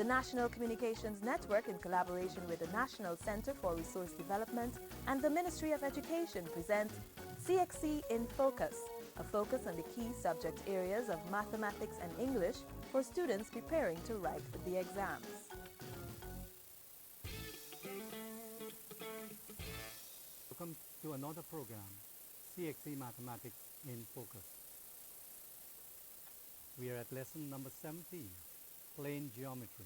The National Communications Network, in collaboration with the National Center for Resource Development and the Ministry of Education, presents CXC in Focus, a focus on the key subject areas of mathematics and English for students preparing to write the exams. Welcome to another program, CXC Mathematics in Focus. We are at lesson number 17, Plane Geometry.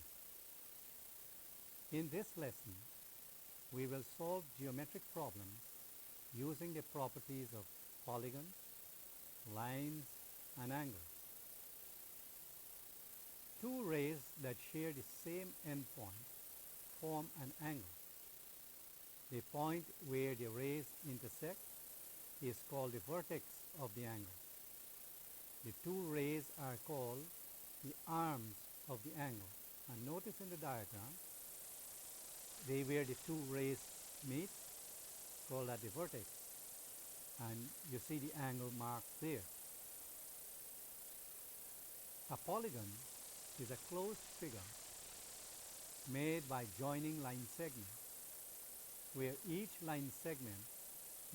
In this lesson, we will solve geometric problems using the properties of polygons, lines, and angles. Two rays that share the same endpoint form an angle. The point where the rays intersect is called the vertex of the angle. The two rays are called the arms of the angle. And notice in the diagram, where the two rays meet, called at the vertex. And you see the angle marked there. A polygon is a closed figure made by joining line segments, where each line segment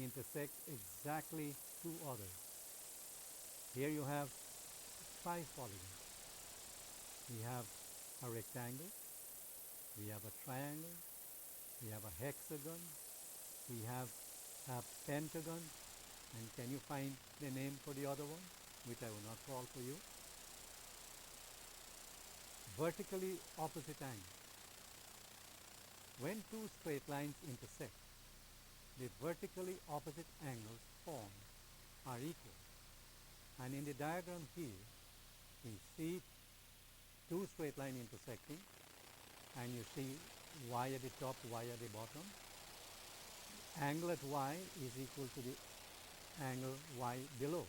intersects exactly two others. Here you have 5 polygons. We have a rectangle, we have a triangle, we have a hexagon, we have a pentagon, and can you find the name for the other one, which I will not call for you? Vertically opposite angles. When two straight lines intersect, the vertically opposite angles formed are equal. And in the diagram here, we see two straight lines intersecting, and you see y at the top, y at the bottom. Angle at y is equal to the angle y below.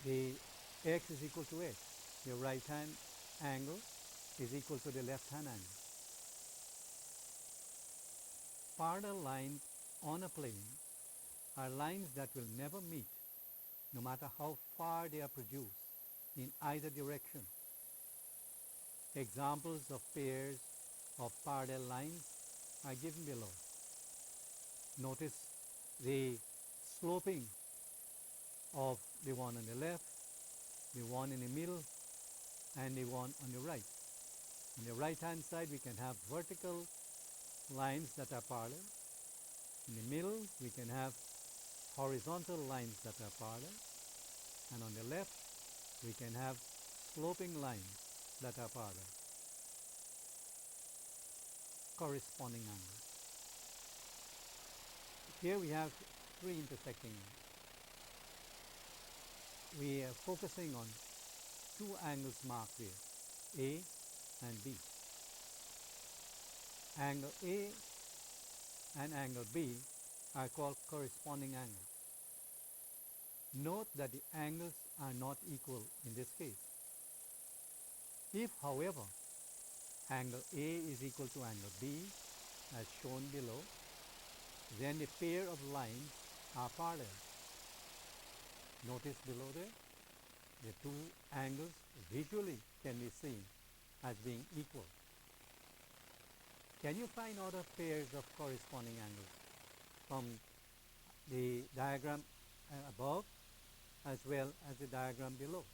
The x is equal to x. The right hand angle is equal to the left hand angle. Parallel lines on a plane are lines that will never meet, no matter how far they are produced in either direction. Examples of pairs of parallel lines are given below. Notice the sloping of the one on the left, the one in the middle, and the one on the right. On the right hand side we can have vertical lines that are parallel. In the middle we can have horizontal lines that are parallel, and on the left we can have sloping lines that are parallel. Corresponding angles. Here we have 3 intersecting lines. We are focusing on 2 angles marked here, A and B. Angle A and angle B are called corresponding angles. Note that the angles are not equal in this case. If, however, angle A is equal to angle B, as shown below, then the pair of lines are parallel. Notice below there, the two angles visually can be seen as being equal. Can you find other pairs of corresponding angles from the diagram above as well as the diagram below?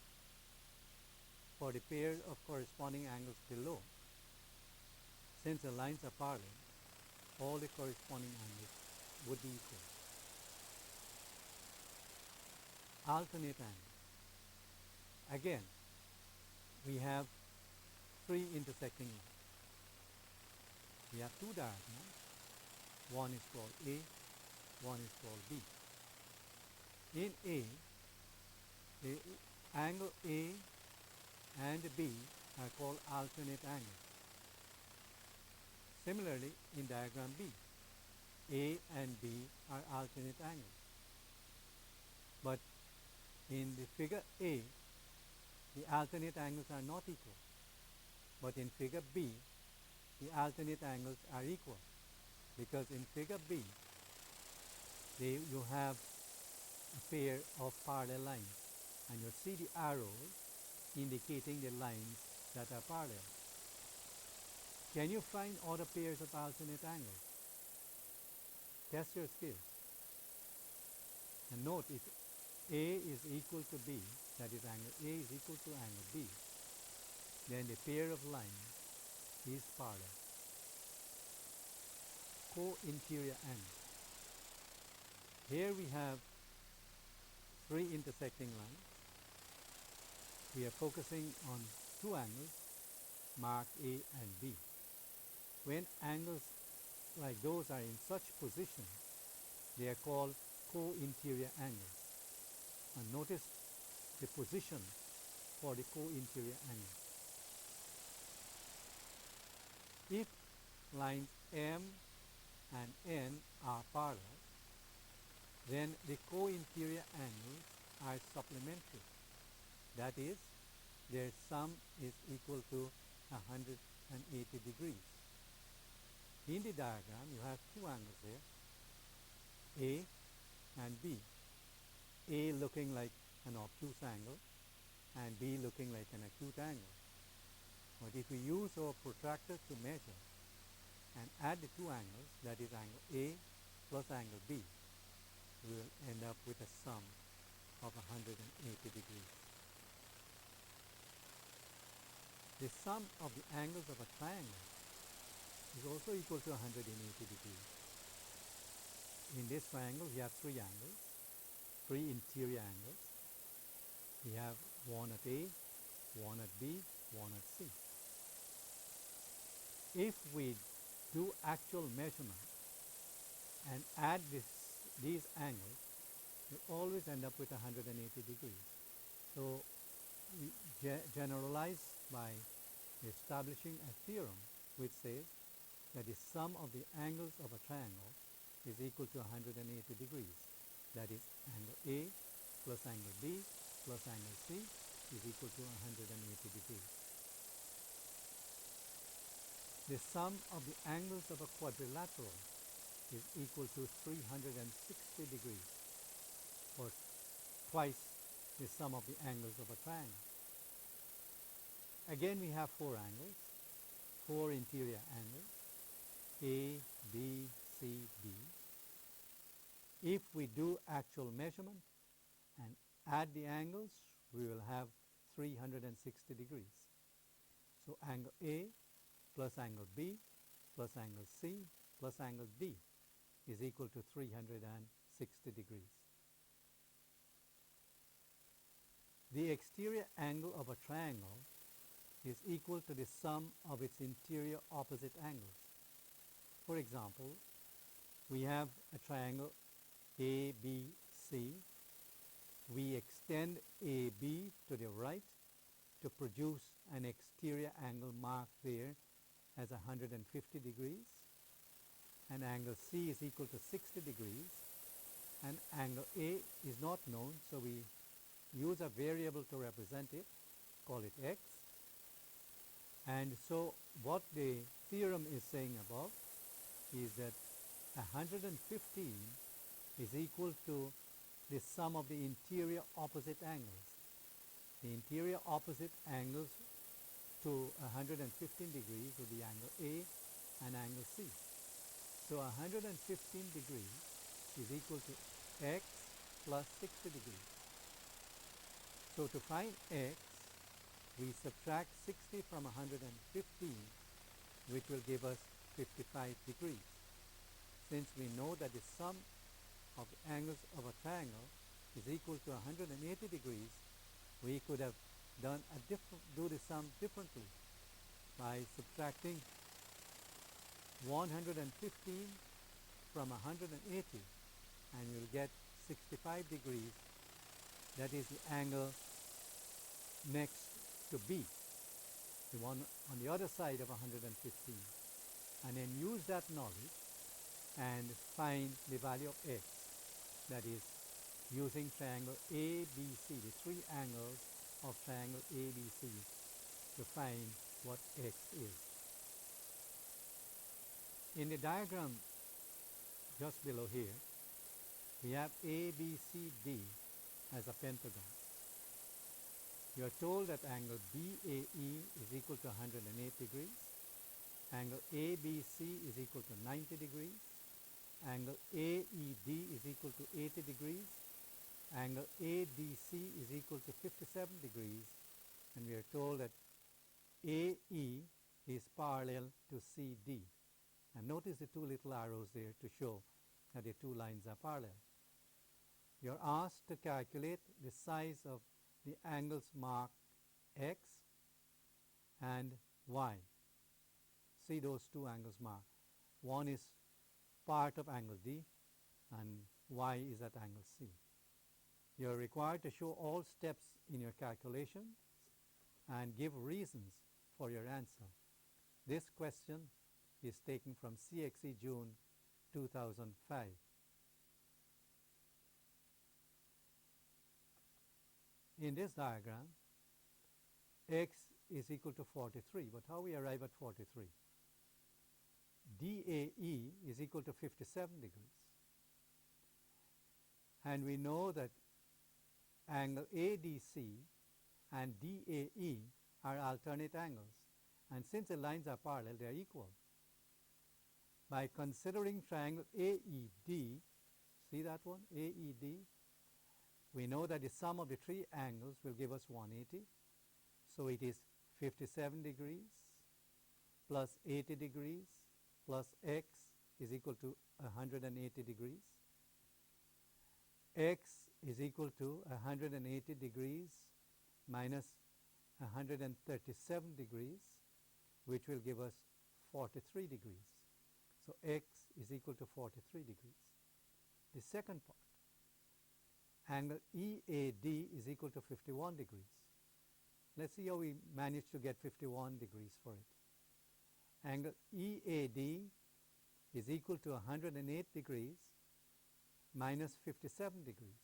For the pair of corresponding angles below, since the lines are parallel, all the corresponding angles would be equal. Alternate angles. Again, we have 3 intersecting lines. We have 2 diagonals. One is called A, one is called B. In A, the angle A and B are called alternate angles. Similarly, in diagram B, A and B are alternate angles. But in the figure A, the alternate angles are not equal. But in figure B, the alternate angles are equal, because in figure B, you have a pair of parallel lines, and you see the arrows indicating the lines that are parallel. Can you find other pairs of alternate angles? Test your skills. And note, if A is equal to B, that is angle A is equal to angle B, then the pair of lines is parallel. Co-interior angle. Here we have three intersecting lines. We are focusing on two angles marked A and B. When angles like those are in such position, they are called co-interior angles. And notice the position for the co-interior angle. If lines M and N are parallel, then the co-interior angles are supplementary. That is, their sum is equal to 180 degrees. In the diagram, you have two angles there, A and B. A looking like an obtuse angle and B looking like an acute angle. But if we use our protractor to measure and add the two angles, that is angle A plus angle B, we will end up with a sum of 180 degrees. The sum of the angles of a triangle is also equal to 180 degrees. In this triangle, we have three angles, three interior angles. We have one at A, one at B, one at C. If we do actual measurement and add these angles, we always end up with 180 degrees. So we generalize by establishing a theorem which says that the sum of the angles of a triangle is equal to 180 degrees. That is, angle A plus angle B plus angle C is equal to 180 degrees. The sum of the angles of a quadrilateral is equal to 360 degrees, or twice the sum of the angles of a triangle. Again, we have four angles, four interior angles, A, B, C, D. If we do actual measurement and add the angles, we will have 360 degrees. So angle A plus angle B plus angle C plus angle D is equal to 360 degrees. The exterior angle of a triangle is equal to the sum of its interior opposite angles. For example, we have a triangle ABC. We extend AB to the right to produce an exterior angle marked there as 150 degrees. And angle C is equal to 60 degrees. And angle A is not known, so we use a variable to represent it, call it x. And so what the theorem is saying above is that 115 is equal to the sum of the interior opposite angles. The interior opposite angles to 115 degrees will be angle A and angle C. So 115 degrees is equal to x plus 60 degrees. So to find x, we subtract 60 from 115, which will give us 55 degrees. Since we know that the sum of the angles of a triangle is equal to 180 degrees, we could have do the sum differently by subtracting 115 from 180, and you'll get 65 degrees. That is the angle next to B, the one on the other side of 115. And then use that knowledge and find the value of x. That is, using triangle ABC, the three angles of triangle ABC, to find what x is. In the diagram just below here, we have ABCD as a pentagon. You're told that angle BAE is equal to 108 degrees, angle ABC is equal to 90 degrees, angle AED is equal to 80 degrees, angle ADC is equal to 57 degrees, and we are told that AE is parallel to CD. And notice the two little arrows there to show that the two lines are parallel. You're asked to calculate the size of the angles marked X and Y. See those two angles marked. One is part of angle D and Y is at angle C. You're required to show all steps in your calculations and give reasons for your answer. This question is taken from CXC June 2005. In this diagram, X is equal to 43, but how we arrive at 43? DAE is equal to 57 degrees. And we know that angle ADC and DAE are alternate angles. And since the lines are parallel, they are equal. By considering triangle AED, see that one, AED, we know that the sum of the three angles will give us 180. So it is 57 degrees plus 80 degrees plus X is equal to 180 degrees. X is equal to 180 degrees minus 137 degrees, which will give us 43 degrees. So X is equal to 43 degrees. The second part, angle EAD is equal to 51 degrees. Let's see how we manage to get 51 degrees for it. Angle EAD is equal to 108 degrees minus 57 degrees,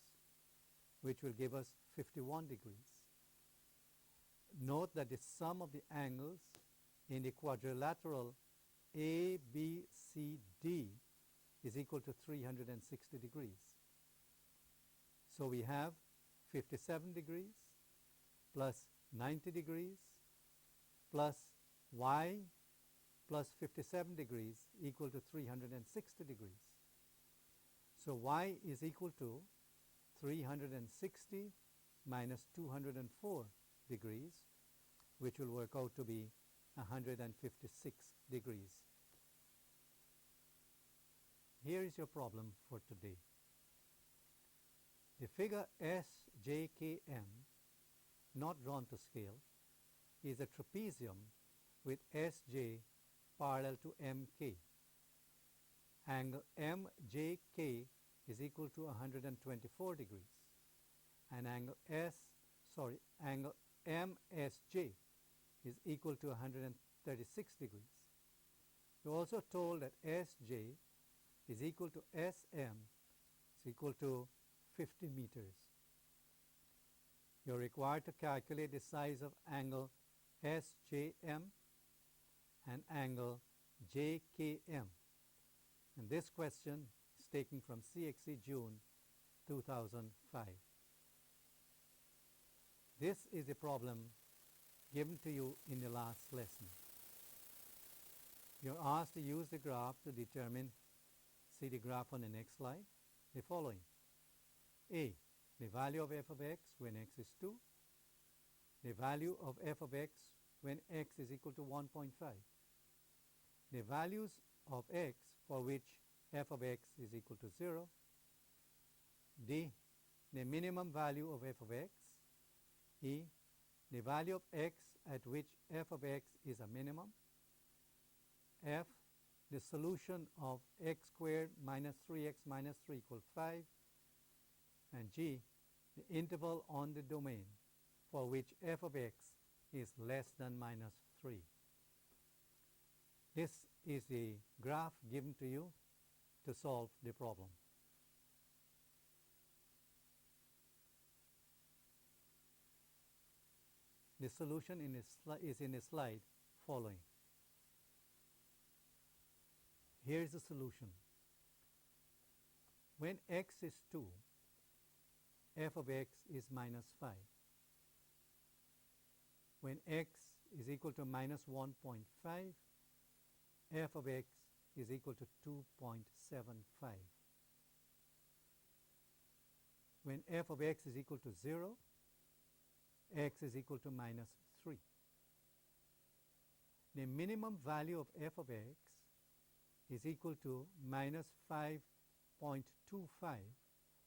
which will give us 51 degrees. Note that the sum of the angles in the quadrilateral ABCD is equal to 360 degrees. So we have 57 degrees plus 90 degrees plus Y plus 57 degrees equal to 360 degrees. So Y is equal to 360 minus 204 degrees, which will work out to be 156 degrees. Here is your problem for today. The figure SJKM, not drawn to scale, is a trapezium with SJ parallel to MK. Angle MJK is equal to 124 degrees, and angle MSJ is equal to 136 degrees. You're also told that SJ is equal to SM is equal to 50 meters. You're required to calculate the size of angle SJM and angle JKM. And this question is taken from CXC June 2005. This is a problem given to you in the last lesson. You're asked to use the graph to determine, see the graph on the next slide, the following. A, the value of f of x when x is 2, the value of f of x when x is equal to 1.5, the values of x for which f of x is equal to 0, D, the minimum value of f of x, E, the value of x at which f of x is a minimum, F, the solution of x squared minus 3x minus 3 equals 5, and G, the interval on the domain for which f of x is less than minus 3. This is the graph given to you to solve the problem. The solution is in the slide following. Here is the solution. When x is 2, f of x is minus 5. when x is equal to minus 1.5, f of x is equal to 2.75. When f of x is equal to 0, x is equal to minus 3. The minimum value of f of x is equal to minus 5.25.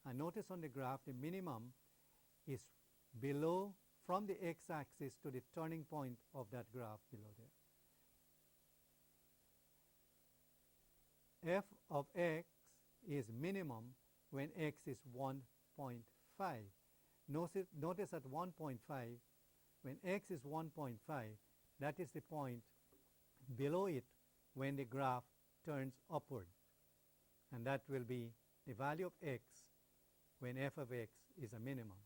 And notice on the graph the minimum is below, from the x-axis to the turning point of that graph below there. F of x is minimum when x is 1.5. Notice at 1.5, when x is 1.5, that is the point below it when the graph turns upward. And that will be the value of x when f of x is a minimum.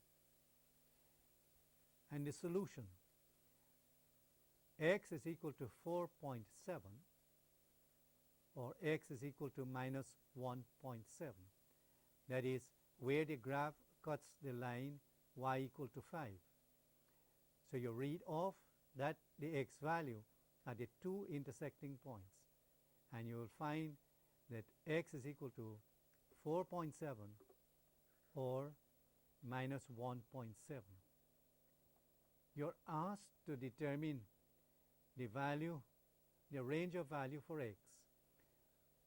And the solution, x is equal to 4.7, or x is equal to minus 1.7. That is where the graph cuts the line y equal to 5. So you read off that the x value at the two intersecting points, and you will find that x is equal to 4.7 or minus 1.7. You're asked to determine the value, the range of value for x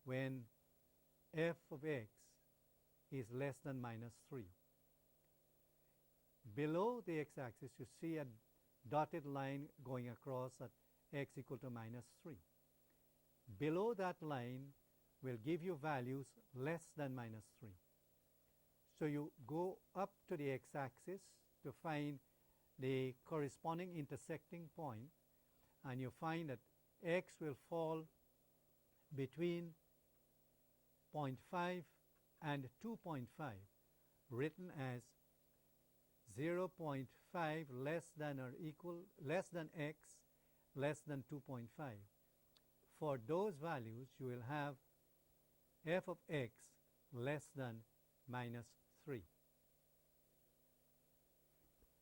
when f of x is less than minus 3. Below the x-axis, you see a dotted line going across at x equal to minus 3. Below that line will give you values less than minus 3. So you go up to the x-axis to find the corresponding intersecting point, and you find that x will fall between 0.5 and 2.5, written as 0.5 less than or equal, less than x, less than 2.5. For those values, you will have f of x less than minus 3.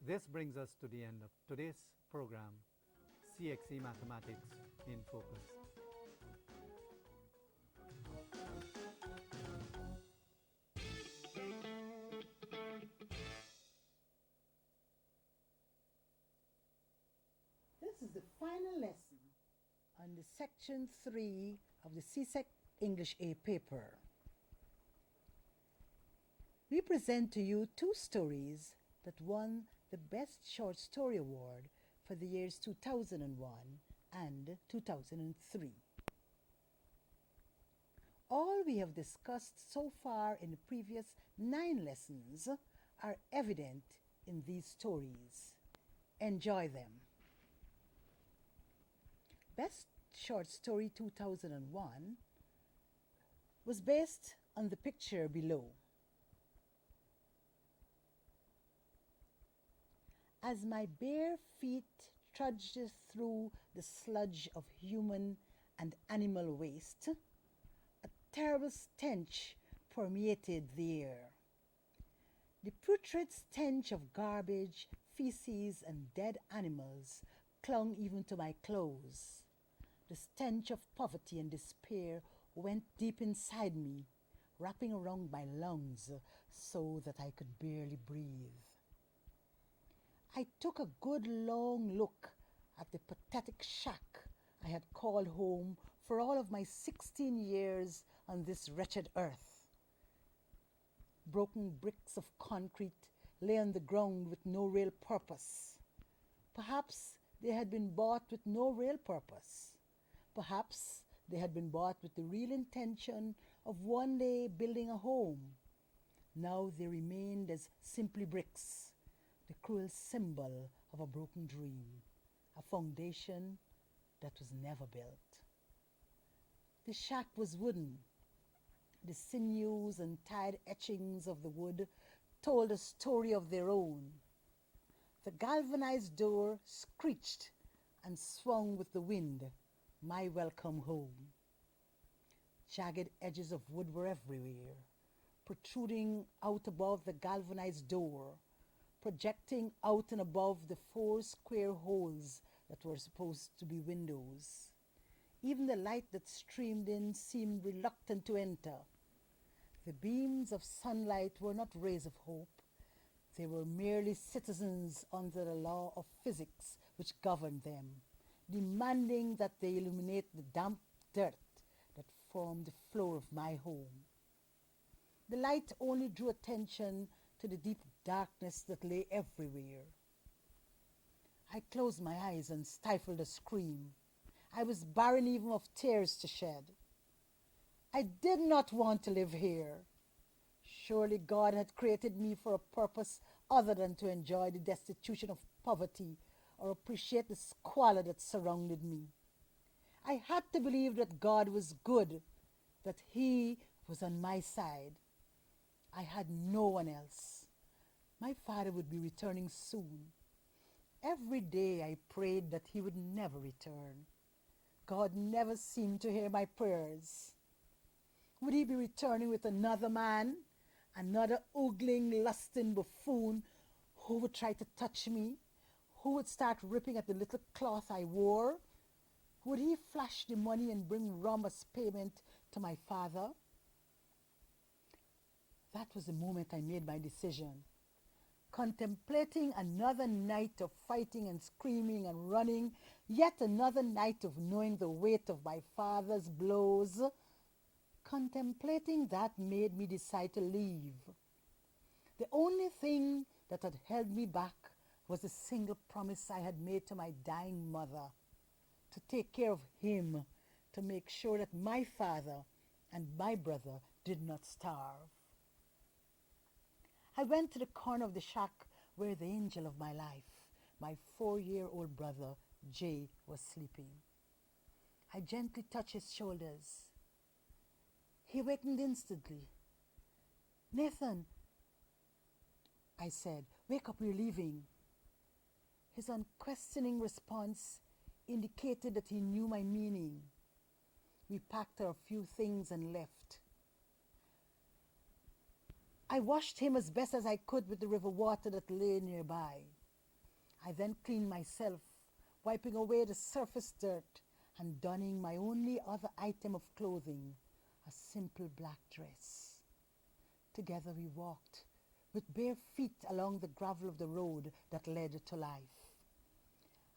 This brings us to the end of today's program, CXC Mathematics in Focus. This is the final lesson on the section 3 of the CXC English A paper. We present to you two stories that won the Best Short Story Award for the years 2001 and 2003. All we have discussed so far in the previous 9 lessons are evident in these stories. Enjoy them. Best Short Story 2001 was based on the picture below. As my bare feet trudged through the sludge of human and animal waste, a terrible stench permeated the air. The putrid stench of garbage, feces, and dead animals clung even to my clothes. The stench of poverty and despair went deep inside me, wrapping around my lungs so that I could barely breathe. I took a good long look at the pathetic shack I had called home for all of my 16 years on this wretched earth. Broken bricks of concrete lay on the ground with no real purpose. Perhaps they had been bought with no real purpose. Perhaps they had been bought with the real intention of one day building a home. Now they remained as simply bricks, the cruel symbol of a broken dream, a foundation that was never built. The shack was wooden. The sinews and tired etchings of the wood told a story of their own. The galvanized door screeched and swung with the wind, my welcome home. Jagged edges of wood were everywhere, protruding out above the galvanized door, projecting out and above the four square holes that were supposed to be windows. Even the light that streamed in seemed reluctant to enter. The beams of sunlight were not rays of hope. They were merely citizens under the law of physics which governed them, demanding that they illuminate the damp dirt that formed the floor of my home. The light only drew attention to the deep darkness that lay everywhere. I closed my eyes and stifled a scream. I was barren even of tears to shed. I did not want to live here. Surely God had created me for a purpose other than to enjoy the destitution of poverty or appreciate the squalor that surrounded me. I had to believe that God was good, that He was on my side. I had no one else. My father would be returning soon. Every day I prayed that he would never return. God never seemed to hear my prayers. Would he be returning with another man, another ogling, lusting buffoon who would try to touch me, who would start ripping at the little cloth I wore? Would he flash the money and bring rum as payment to my father? That was the moment I made my decision. Contemplating another night of fighting and screaming and running, yet another night of knowing the weight of my father's blows, contemplating that made me decide to leave. The only thing that had held me back was the single promise I had made to my dying mother, to take care of him, to make sure that my father and my brother did not starve. I went to the corner of the shack where the angel of my life, my 4-year-old brother, Jay, was sleeping. I gently touched his shoulders. He awakened instantly. "Nathan," I said, "wake up, we're leaving." His unquestioning response indicated that he knew my meaning. We packed our few things and left. I washed him as best as I could with the river water that lay nearby. I then cleaned myself, wiping away the surface dirt and donning my only other item of clothing, a simple black dress. Together we walked, with bare feet along the gravel of the road that led to life.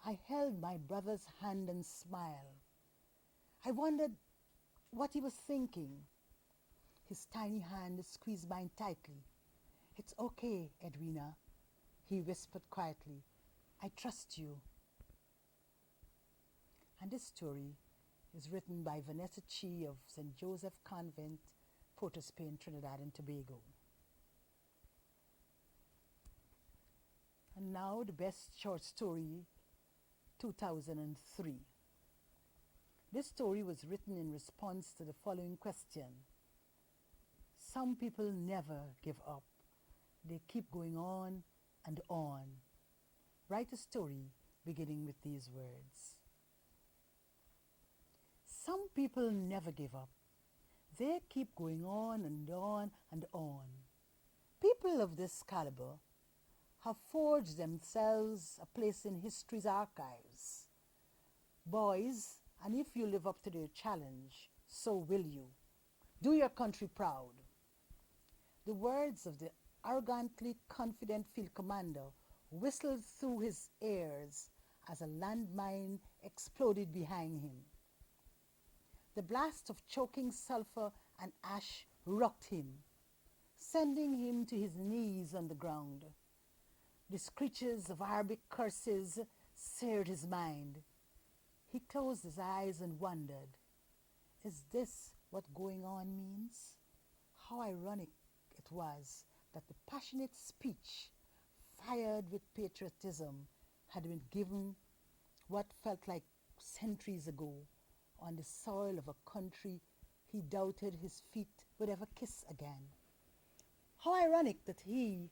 I held my brother's hand and smiled. I wondered what he was thinking. His tiny hand squeezed mine tightly. "It's okay, Edwina," he whispered quietly. "I trust you." And this story is written by Vanessa Chi of St. Joseph Convent, Port of Spain, Trinidad and Tobago. And now the best short story, 2003. This story was written in response to the following question. Some people never give up. They keep going on and on. Write a story beginning with these words. Some people never give up. They keep going on and on and on. People of this caliber have forged themselves a place in history's archives. Boys, and if you live up to their challenge, so will you. Do your country proud. The words of the arrogantly confident field commander whistled through his ears as a landmine exploded behind him. The blast of choking sulfur and ash rocked him, sending him to his knees on the ground. The screeches of Arabic curses seared his mind. He closed his eyes and wondered, is this what going on means? How ironic it was that the passionate speech, fired with patriotism, had been given what felt like centuries ago on the soil of a country he doubted his feet would ever kiss again. How ironic that he,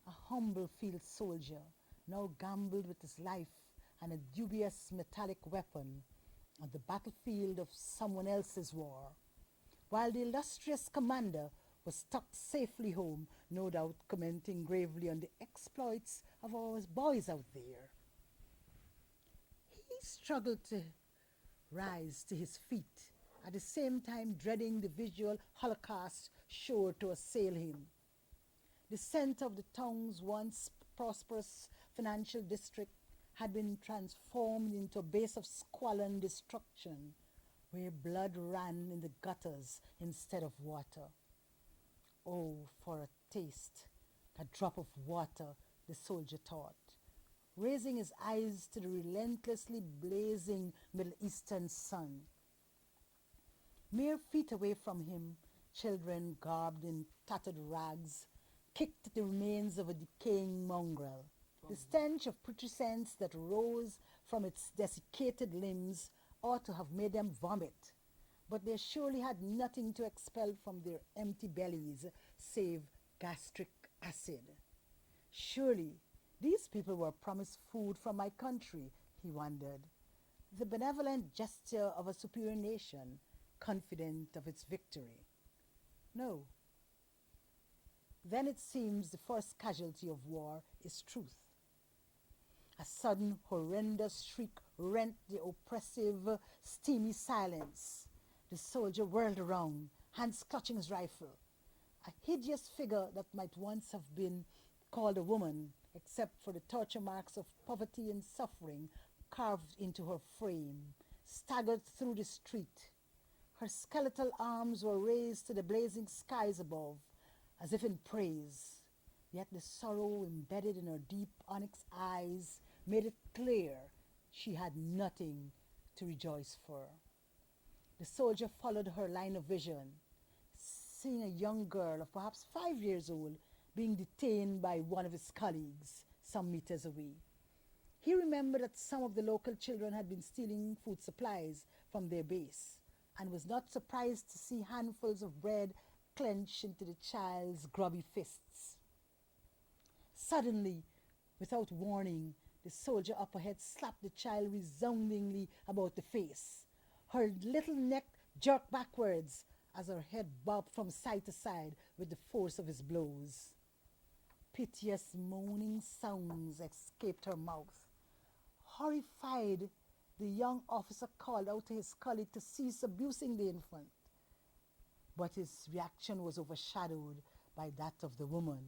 a humble field soldier, now gambled with his life and a dubious metallic weapon on the battlefield of someone else's war, while the illustrious commander was tucked safely home, no doubt commenting gravely on the exploits of our boys out there. He struggled to rise to his feet, at the same time dreading the visual holocaust sure to assail him. The center of the town's once prosperous financial district had been transformed into a base of squalor and destruction, where blood ran in the gutters instead of water. Oh, for a taste, a drop of water, the soldier thought, raising his eyes to the relentlessly blazing Middle Eastern sun. Mere feet away from him, children garbed in tattered rags kicked at the remains of a decaying mongrel. The stench of putrescence that rose from its desiccated limbs ought to have made them vomit, but they surely had nothing to expel from their empty bellies save gastric acid. Surely these people were promised food from my country, he wondered, the benevolent gesture of a superior nation, confident of its victory. No. Then it seems the first casualty of war is truth. A sudden, horrendous shriek rent the oppressive, steamy silence. The soldier whirled around, hands clutching his rifle. A hideous figure that might once have been called a woman, except for the torture marks of poverty and suffering carved into her frame, staggered through the street. Her skeletal arms were raised to the blazing skies above, as if in praise. Yet the sorrow embedded in her deep onyx eyes made it clear she had nothing to rejoice for. The soldier followed her line of vision, seeing a young girl of perhaps 5 years old being detained by one of his colleagues some meters away. He remembered that some of the local children had been stealing food supplies from their base, and was not surprised to see handfuls of bread clench into the child's grubby fists. Suddenly, without warning, the soldier up ahead slapped the child resoundingly about the face. Her little neck jerked backwards as her head bobbed from side to side with the force of his blows. Piteous moaning sounds escaped her mouth. Horrified, the young officer called out to his colleague to cease abusing the infant. But his reaction was overshadowed by that of the woman.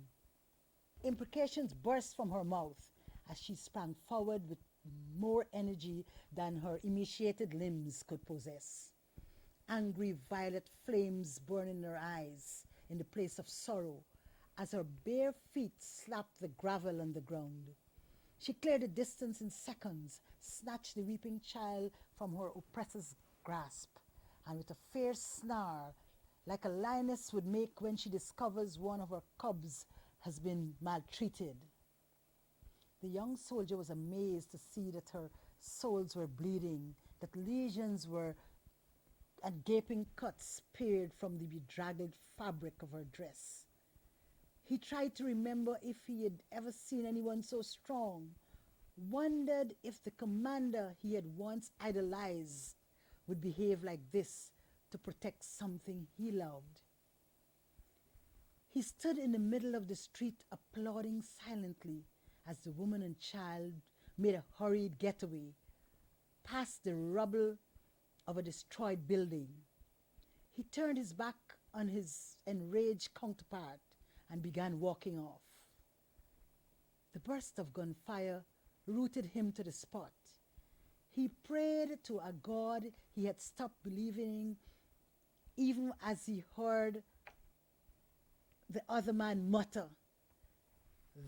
Imprecations burst from her mouth as she sprang forward with more energy than her emaciated limbs could possess. Angry violet flames burned in her eyes in the place of sorrow as her bare feet slapped the gravel on the ground. She cleared the distance in seconds, snatched the weeping child from her oppressor's grasp, and with a fierce snarl, like a lioness would make when she discovers one of her cubs has been maltreated. The young soldier was amazed to see that her soles were bleeding, that lesions were and gaping cuts peered from the bedraggled fabric of her dress. He tried to remember if he had ever seen anyone so strong, wondered if the commander he had once idolized would behave like this to protect something he loved. He stood in the middle of the street applauding silently as the woman and child made a hurried getaway past the rubble of a destroyed building. He turned his back on his enraged counterpart and began walking off. The burst of gunfire rooted him to the spot. He prayed to a God he had stopped believing in, even as he heard the other man mutter,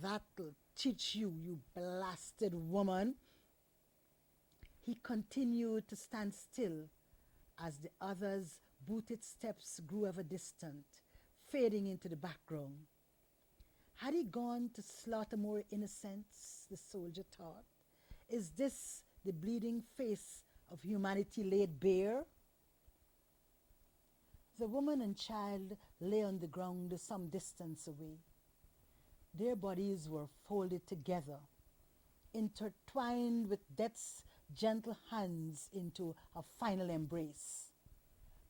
"That'll teach you, you blasted woman." He continued to stand still as the other's booted steps grew ever distant, fading into the background. Had he gone to slaughter more innocents, the soldier thought? Is this the bleeding face of humanity laid bare? The woman and child lay on the ground some distance away. Their bodies were folded together, intertwined with death's gentle hands into a final embrace.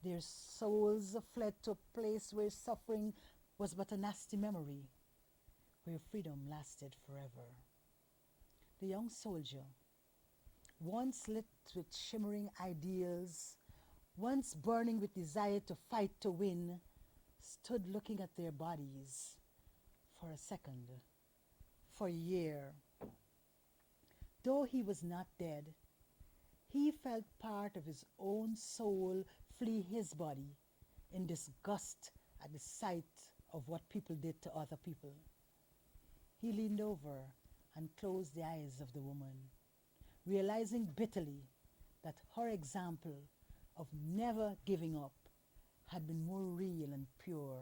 Their souls fled to a place where suffering was but a nasty memory, where freedom lasted forever. The young soldier, once lit with shimmering ideals, once burning with desire to fight to win, stood looking at their bodies for a second, for a year. Though he was not dead, he felt part of his own soul flee his body in disgust at the sight of what people did to other people. He leaned over and closed the eyes of the woman, realizing bitterly that her example of never giving up had been more real and pure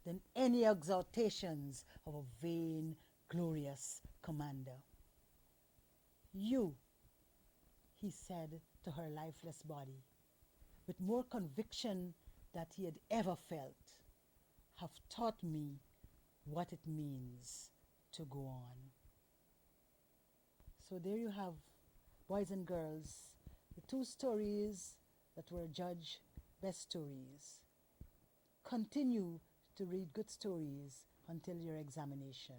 than any exaltations of a vain, glorious commander. You, he said to her lifeless body, with more conviction that he had ever felt, have taught me what it means to go on. So there you have, boys and girls, the two stories that were judged best stories. Continue to read good stories until your examination.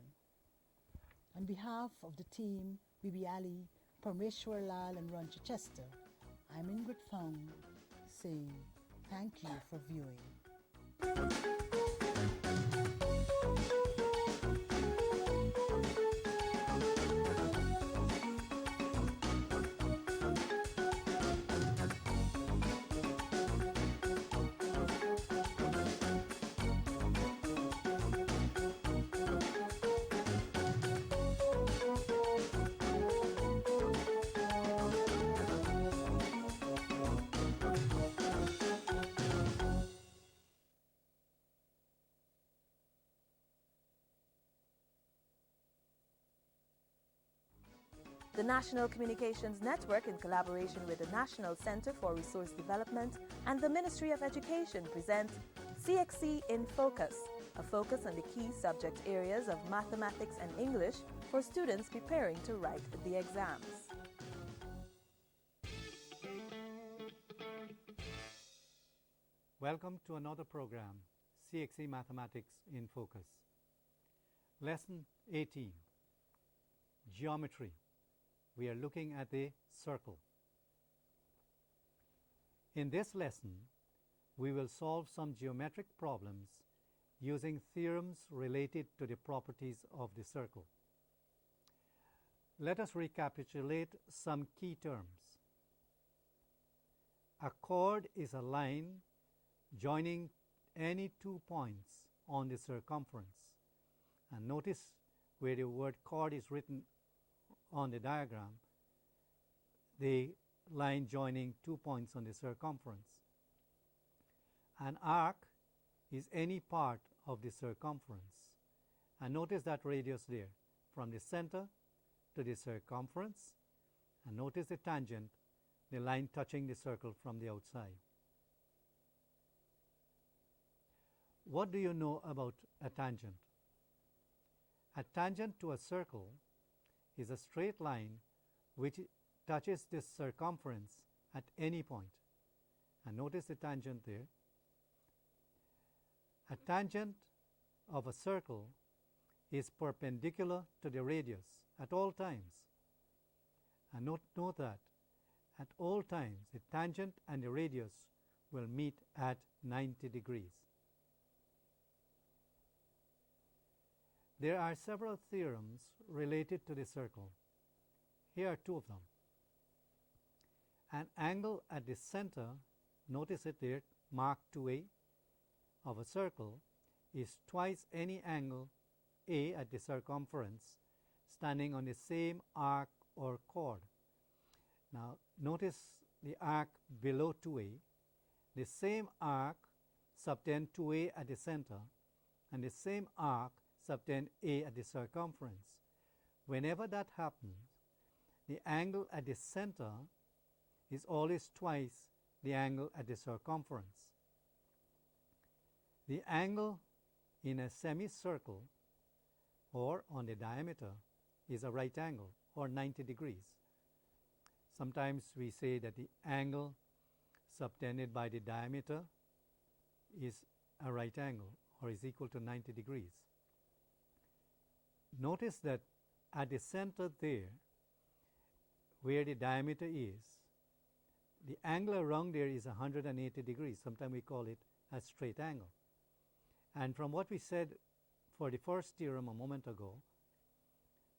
On behalf of the team, Bibi Ali, Parmeshwar Lal and Ron Chichester, I'm Ingrid Fong saying thank you for viewing. The National Communications Network, in collaboration with the National Center for Resource Development and the Ministry of Education, present CXC in Focus, a focus on the key subject areas of mathematics and English for students preparing to write the exams. Welcome to another program, CXC Mathematics in Focus. Lesson 18, Geometry. We are looking at the circle. In this lesson, we will solve some geometric problems using theorems related to the properties of the circle. Let us recapitulate some key terms. A chord is a line joining any 2 points on the circumference. And notice where the word chord is written on the diagram, the line joining 2 points on the circumference. An arc is any part of the circumference. And notice that radius there, from the center to the circumference. And notice the tangent, the line touching the circle from the outside. What do you know about a tangent? A tangent to a circle is a straight line which touches the circumference at any point. And notice the tangent there. A tangent of a circle is perpendicular to the radius at all times. And note that at all times the tangent and the radius will meet at 90 degrees. There are several theorems related to the circle. Here are two of them. An angle at the center, notice it there, marked 2A, of a circle is twice any angle A at the circumference standing on the same arc or chord. Now notice the arc below 2A, the same arc subtend 2A at the center, and the same arc subtend A at the circumference. Whenever that happens, the angle at the center is always twice the angle at the circumference. The angle in a semicircle or on the diameter is a right angle or 90 degrees. Sometimes we say that the angle subtended by the diameter is a right angle or is equal to 90 degrees. Notice that at the center there, where the diameter is, the angle around there is 180 degrees. Sometimes we call it a straight angle. And from what we said for the first theorem a moment ago,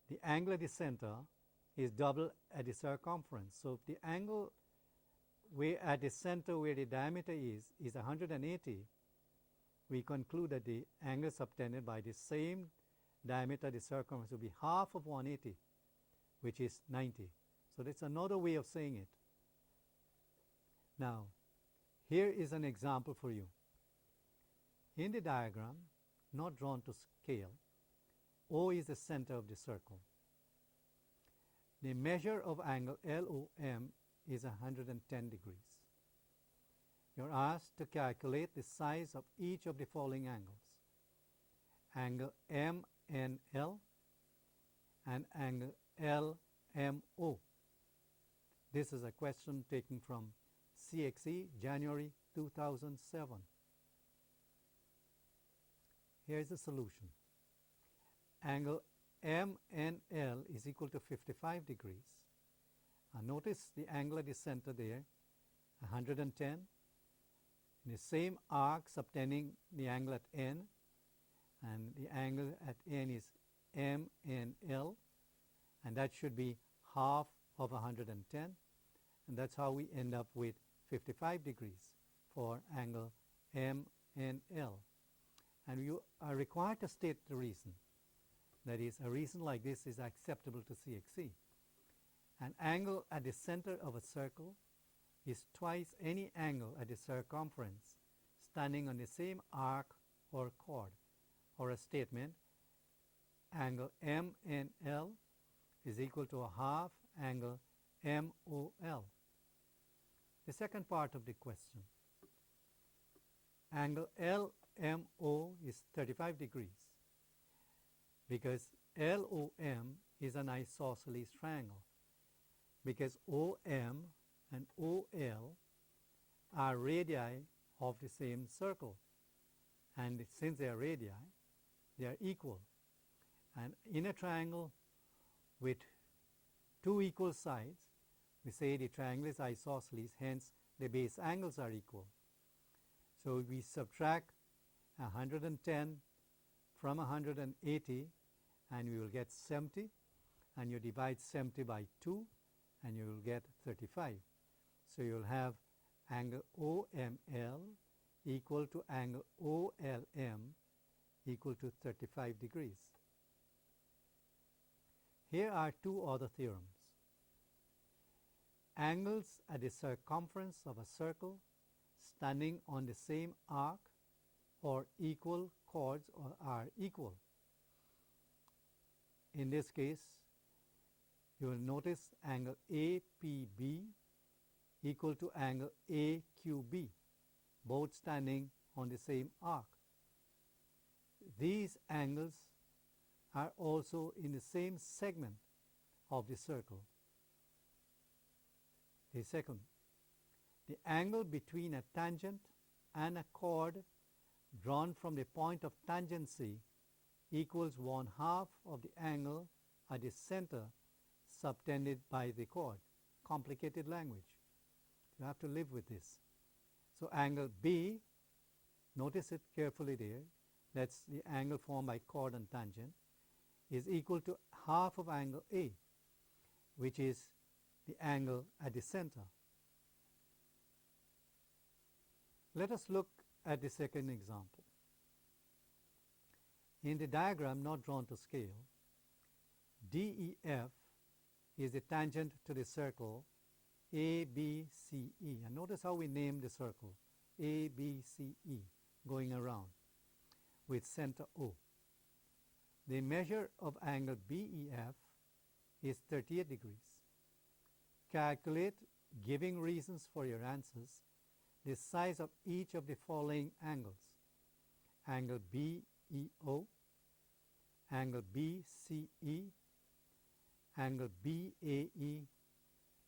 the angle at the center is double at the circumference. So if the angle where at the center where the diameter is 180, we conclude that the angle subtended by the same diameter, the circumference, will be half of 180, which is 90. So that's another way of saying it. Now, here is an example for you. In the diagram, not drawn to scale, O is the center of the circle. The measure of angle LOM is 110 degrees. You're asked to calculate the size of each of the following angles: angle MNL and angle LMO. This is a question taken from CXC, January 2007. Here's the solution. Angle MNL is equal to 55 degrees. And notice the angle at the center there, 110. In the same arc subtending the angle at N, and the angle at N is MNL, and that should be half of 110, and that's how we end up with 55 degrees for angle MNL. And you are required to state the reason. That is, a reason like this is acceptable to CXC. An angle at the center of a circle is twice any angle at the circumference standing on the same arc or chord. Or a statement, angle MNL is equal to a half angle MOL. The second part of the question, angle LMO is 35 degrees because LOM is an isosceles triangle, because OM and OL are radii of the same circle, and since they are radii, they are equal. And in a triangle with two equal sides, we say the triangle is isosceles, hence the base angles are equal. So we subtract 110 from 180 and we will get 70, and you divide 70 by 2 and you will get 35. So you will have angle OML equal to angle OLM equal to 35 degrees. Here are two other theorems. Angles at the circumference of a circle standing on the same arc or equal chords are equal. In this case, you will notice angle APB equal to angle AQB, both standing on the same arc. These angles are also in the same segment of the circle. The second, the angle between a tangent and a chord drawn from the point of tangency equals 1/2 of the angle at the center subtended by the chord. Complicated language. You have to live with this. So angle B, notice it carefully there, that's the angle formed by chord and tangent, is equal to 1/2 of angle A, which is the angle at the center. Let us look at the second example. In the diagram not drawn to scale, DEF is the tangent to the circle ABCE. And notice how we name the circle, ABCE, going around with center O. The measure of angle BEF is 38 degrees. Calculate, giving reasons for your answers, the size of each of the following angles: angle BEO, angle BCE, angle BAE,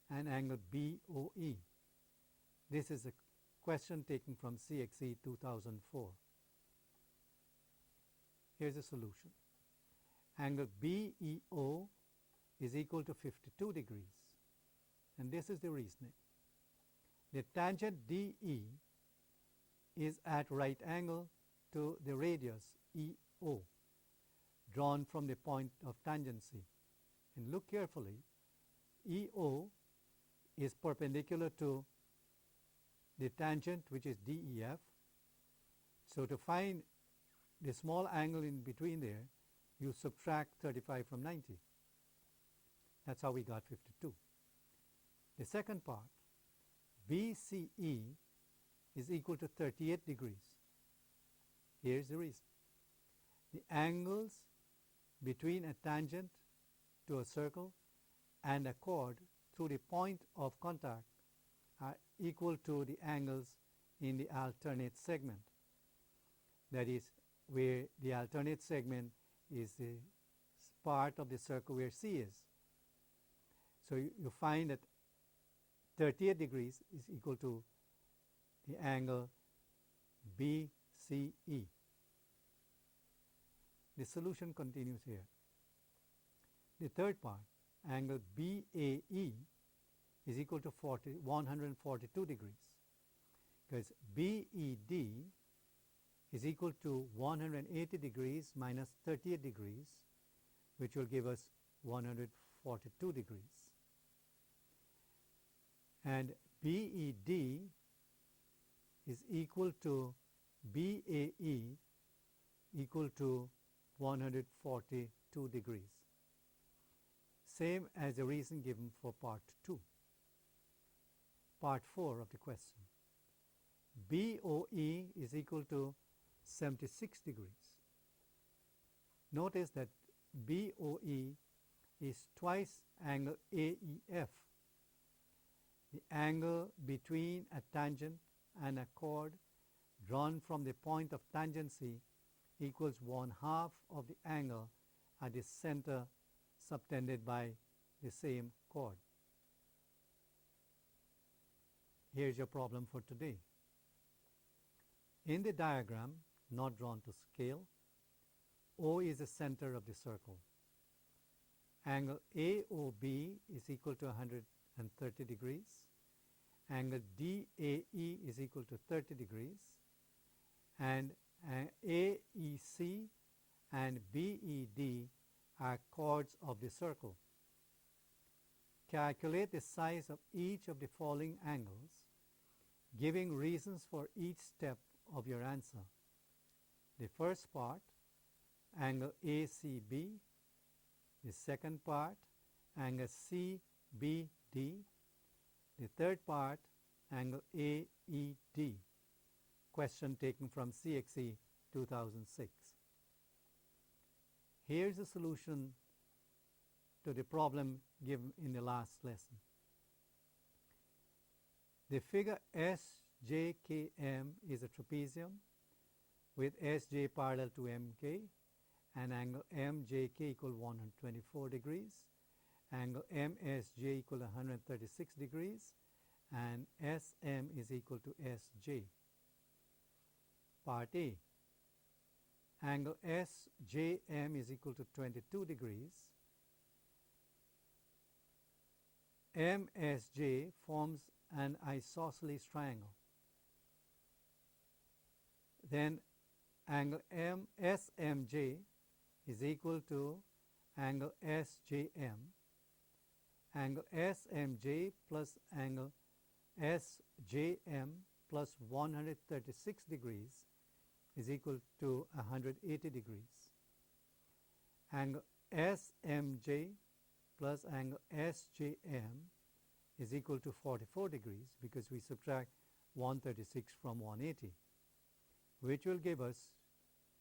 and angle BOE. This is a question taken from CXC 2004. Here's a solution. Angle BEO is equal to 52 degrees. And this is the reasoning. The tangent DE is at right angle to the radius EO, drawn from the point of tangency. And look carefully, EO is perpendicular to the tangent, which is DEF. So to find the small angle in between there, you subtract 35 from 90. That's how we got 52. The second part, BCE is equal to 38 degrees. Here's the reason. The angles between a tangent to a circle and a chord through the point of contact are equal to the angles in the alternate segment. That is, where the alternate segment is the part of the circle where C is. So you find that 38 degrees is equal to the angle BCE. The solution continues here. The third part, angle BAE, is equal to 142 degrees, because BED is equal to 180 degrees minus 38 degrees, which will give us 142 degrees. And BED is equal to BAE equal to 142 degrees. Same as the reason given for part 2. Part 4 of the question. BOE is equal to 76 degrees. Notice that BOE is twice angle AEF. The angle between a tangent and a chord drawn from the point of tangency equals 1/2 of the angle at the center subtended by the same chord. Here's your problem for today. In the diagram, not drawn to scale, O is the center of the circle. Angle AOB is equal to 130 degrees. Angle DAE is equal to 30 degrees. And AEC and BED are chords of the circle. Calculate the size of each of the following angles, giving reasons for each step of your answer. The first part, angle ACB. The second part, angle CBD. The third part, angle AED. Question taken from CXC 2006. Here's the solution to the problem given in the last lesson. The figure SJKM is a trapezium with SJ parallel to MK and angle MJK equal 124 degrees, angle MSJ equal 136 degrees, and SM is equal to SJ. Part A. Angle SJM is equal to 22 degrees. MSJ forms an isosceles triangle. Then angle SMJ is equal to angle SJM. Angle SMJ plus angle SJM plus 136 degrees is equal to 180 degrees. Angle SMJ plus angle SJM is equal to 44 degrees because we subtract 136 from 180, which will give us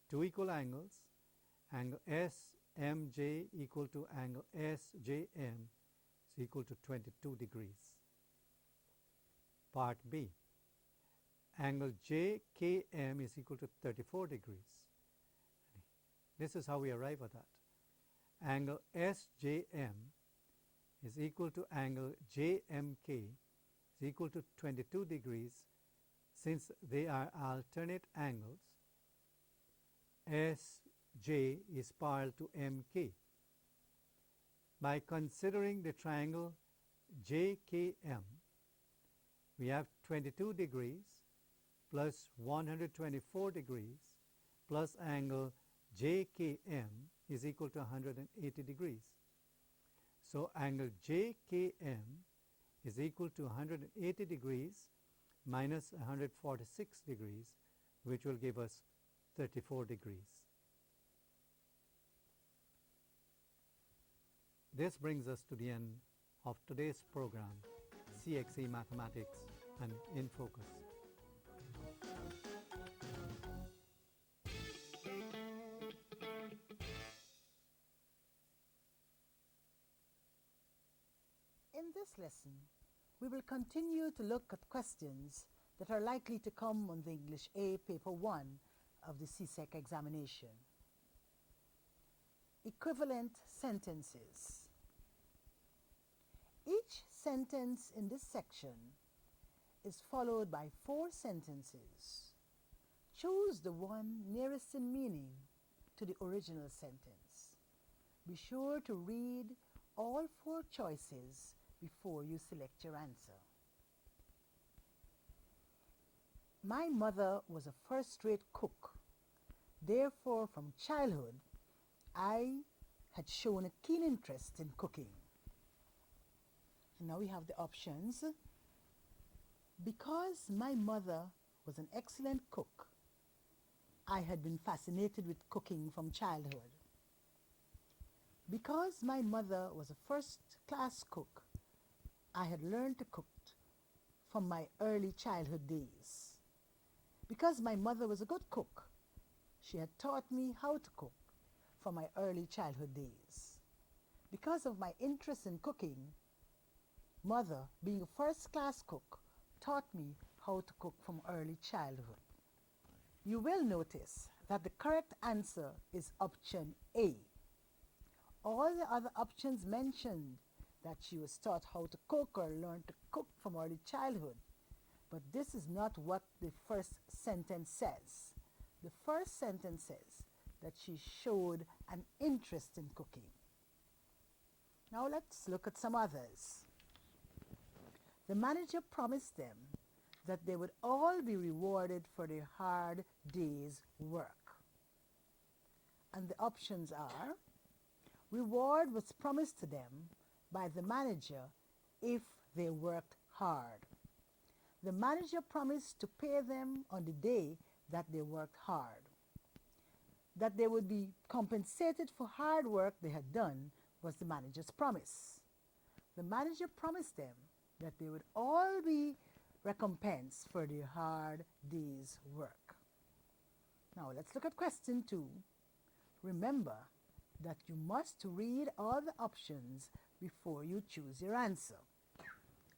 two equal angles. Angle SMJ equal to angle SJM is equal to 22 degrees. Part B. Angle JKM is equal to 34 degrees. This is how we arrive at that. Angle SJM is equal to angle JMK is equal to 22 degrees since they are alternate angles, SJ is parallel to MK. By considering the triangle JKM, we have 22 degrees plus 124 degrees plus angle JKM is equal to 180 degrees. So angle JKM is equal to 180 degrees minus 146 degrees, which will give us 34 degrees. This brings us to the end of today's program, CXC Mathematics and in Focus. In this lesson, we will continue to look at questions that are likely to come on the English A Paper 1 of the CSEC examination. Equivalent sentences. Each sentence in this section is followed by 4 sentences. Choose the one nearest in meaning to the original sentence. Be sure to read all 4 choices before you select your answer. My mother was a first-rate cook. Therefore, from childhood, I had shown a keen interest in cooking. And now we have the options. Because my mother was an excellent cook, I had been fascinated with cooking from childhood. Because my mother was a first-class cook, I had learned to cook from my early childhood days. Because my mother was a good cook, she had taught me how to cook from my early childhood days. Because of my interest in cooking, mother, being a first-class cook, taught me how to cook from early childhood. You will notice that the correct answer is option A. All the other options mentioned that she was taught how to cook or learned to cook from early childhood. But this is not what the first sentence says. The first sentence says that she showed an interest in cooking. Now let's look at some others. The manager promised them that they would all be rewarded for their hard day's work. And the options are: reward was promised to them by the manager if they worked hard. The manager promised to pay them on the day that they worked hard. That they would be compensated for hard work they had done was the manager's promise. The manager promised them that they would all be recompensed for their hard day's work. Now let's look at question 2. Remember that you must read all the options before you choose your answer.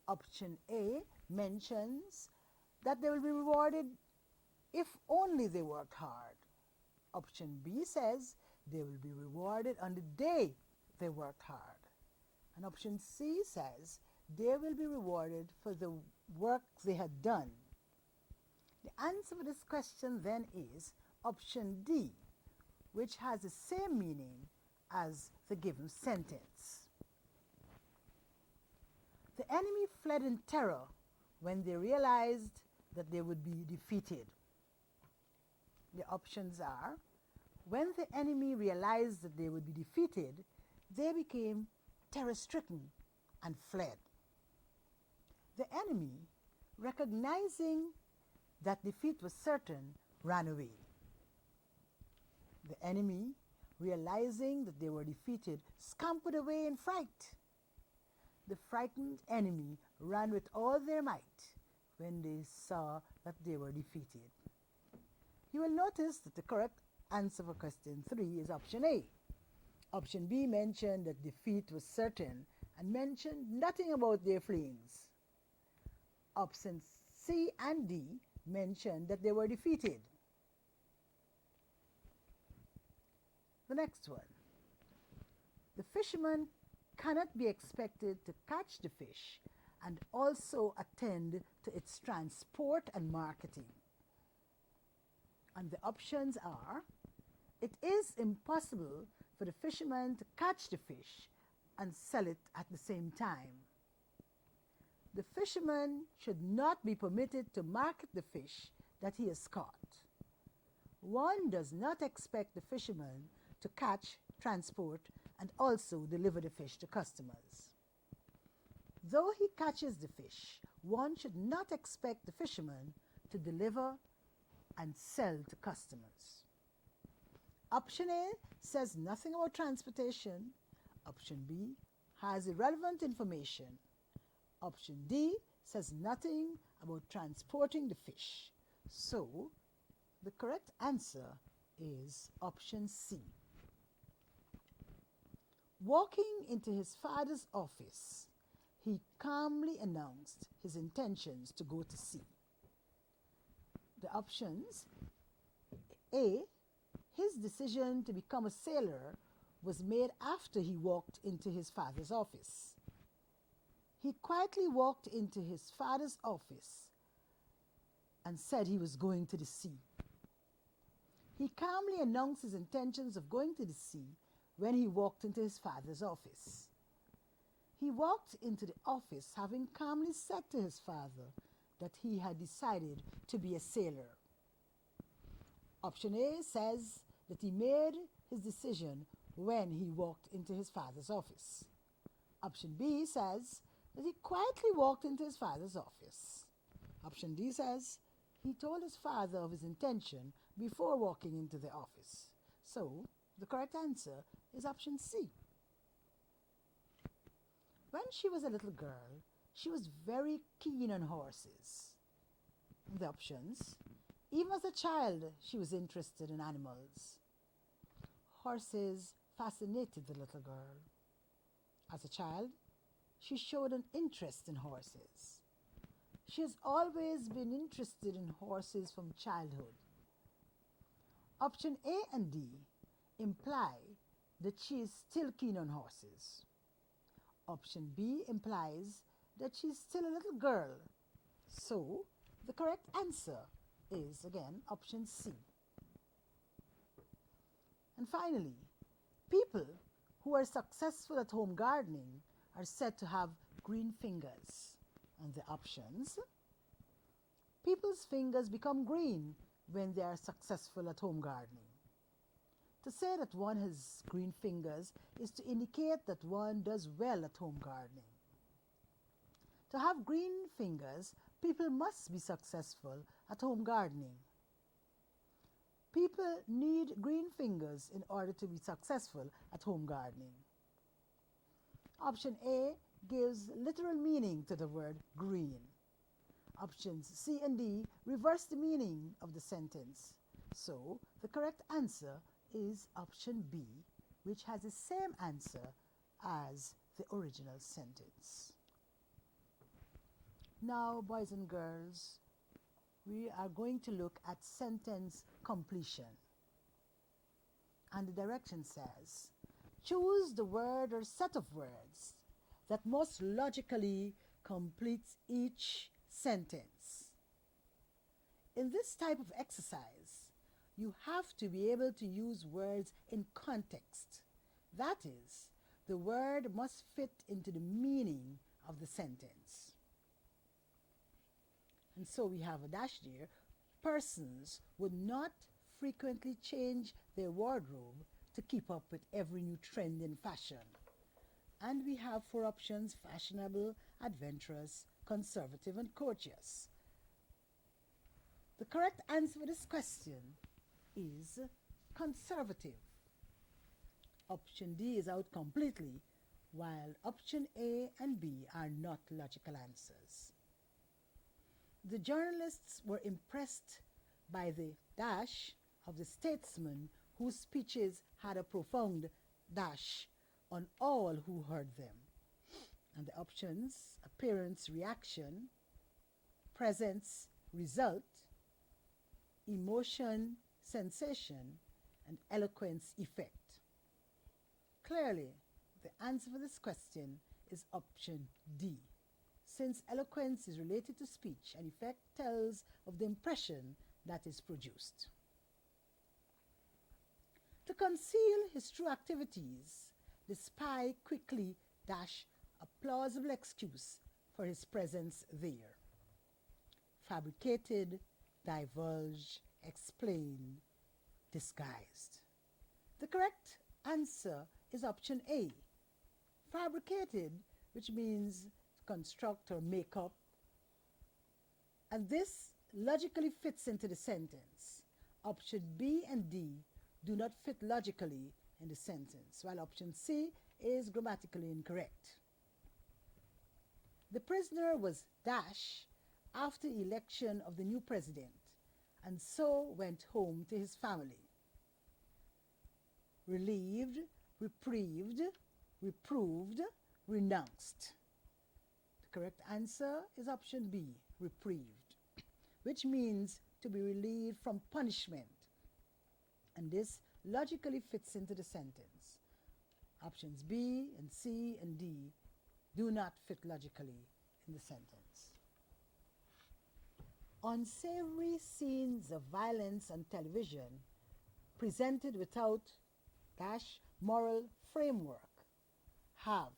Option A mentions that they will be rewarded if only they worked hard. Option B says they will be rewarded on the day they worked hard. And option C says they will be rewarded for the work they had done. The answer for this question then is option D, which has the same meaning as the given sentence. The enemy fled in terror when they realized that they would be defeated. The options are: when the enemy realized that they would be defeated, they became terror-stricken and fled. The enemy, recognizing that defeat was certain, ran away. The enemy, realizing that they were defeated, scampered away in fright. The frightened enemy ran with all their might when they saw that they were defeated. You will notice that the correct answer for question 3 is option A. Option B mentioned that defeat was certain and mentioned nothing about their fleeings. Options C and D mentioned that they were defeated. The next one. The fisherman cannot be expected to catch the fish and also attend to its transport and marketing. And the options are: it is impossible for the fisherman to catch the fish and sell it at the same time. The fisherman should not be permitted to market the fish that he has caught. One does not expect the fisherman to catch, transport, and also deliver the fish to customers. Though he catches the fish, one should not expect the fisherman to deliver and sell to customers. Option A says nothing about transportation. Option B has irrelevant information. Option D says nothing about transporting the fish. So, the correct answer is option C. Walking into his father's office, he calmly announced his intentions to go to sea. The options: A, his decision to become a sailor was made after he walked into his father's office. He quietly walked into his father's office and said he was going to the sea. He calmly announced his intentions of going to the sea when he walked into his father's office. He walked into the office having calmly said to his father that he had decided to be a sailor. Option A says that he made his decision when he walked into his father's office. Option B says that he quietly walked into his father's office. Option D says he told his father of his intention before walking into the office. So, the correct answer is option C. When she was a little girl, she was very keen on horses. The options: even as a child, she was interested in animals. Horses fascinated the little girl. As a child, she showed an interest in horses. She has always been interested in horses from childhood. Option A and D imply that she is still keen on horses. Option B implies that she is still a little girl. So, the correct answer is, again, option C. And finally, people who are successful at home gardening are said to have green fingers. And the options: people's fingers become green when they are successful at home gardening. To say that one has green fingers is to indicate that one does well at home gardening. To have green fingers, people must be successful at home gardening. People need green fingers in order to be successful at home gardening. Option A gives literal meaning to the word green. Options C and D reverse the meaning of the sentence. So, the correct answer is option B, which has the same answer as the original sentence. Now, boys and girls, we are going to look at sentence completion. And the direction says, choose the word or set of words that most logically completes each sentence. In this type of exercise, you have to be able to use words in context. That is, the word must fit into the meaning of the sentence. And so we have a dash there. Persons would not frequently change their wardrobe to keep up with every new trend in fashion. And we have 4 options: fashionable, adventurous, conservative, and courteous. The correct answer for this question is conservative. Option D is out completely, while option A and B are not logical answers. The journalists were impressed by the dash of the statesman whose speeches had a profound dash on all who heard them. And the options: appearance, reaction; presence, result; emotion, sensation; and eloquence, effect. Clearly, the answer for this question is option D. since eloquence is related to speech and effect tells of the impression that is produced. To conceal his true activities, the spy quickly dashed a plausible excuse for his presence there. Fabricated, divulged, explained, disguised. The correct answer is option A. Fabricated, which means construct or make up. And this logically fits into the sentence. Option B and D do not fit logically in the sentence, while option C is grammatically incorrect. The prisoner was dashed after election of the new president and so went home to his family. Relieved, reprieved, reproved, renounced. The correct answer is option B, reprieved, which means to be relieved from punishment. And this logically fits into the sentence. Options B and C and D do not fit logically in the sentence. Unsavory scenes of violence on television presented without moral framework have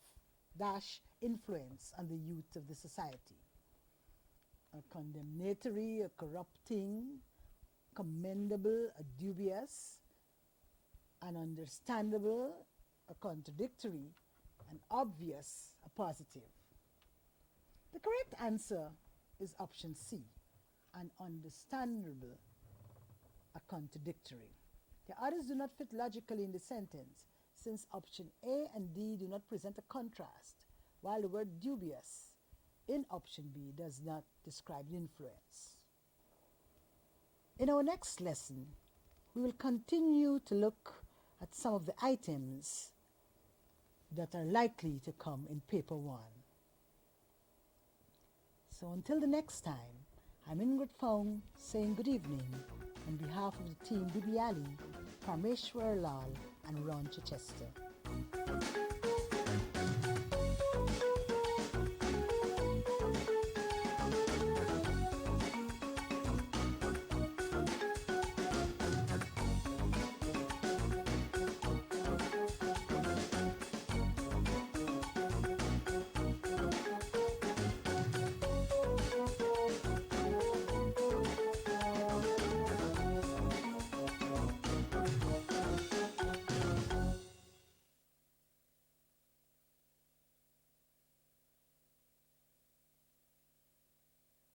influence on the youth of the society. A condemnatory, a corrupting, commendable, a dubious, an understandable, a contradictory, an obvious, a positive. The correct answer is option C, an understandable, a contradictory. The others do not fit logically in the sentence, since option A and D do not present a contrast, while the word dubious in option B does not describe the influence. In our next lesson, we will continue to look at some of the items that are likely to come in paper 1. So until the next time, I'm Ingrid Fong saying good evening on behalf of the team Bibi Ali, Parmeshwar Lal and Ron Chichester.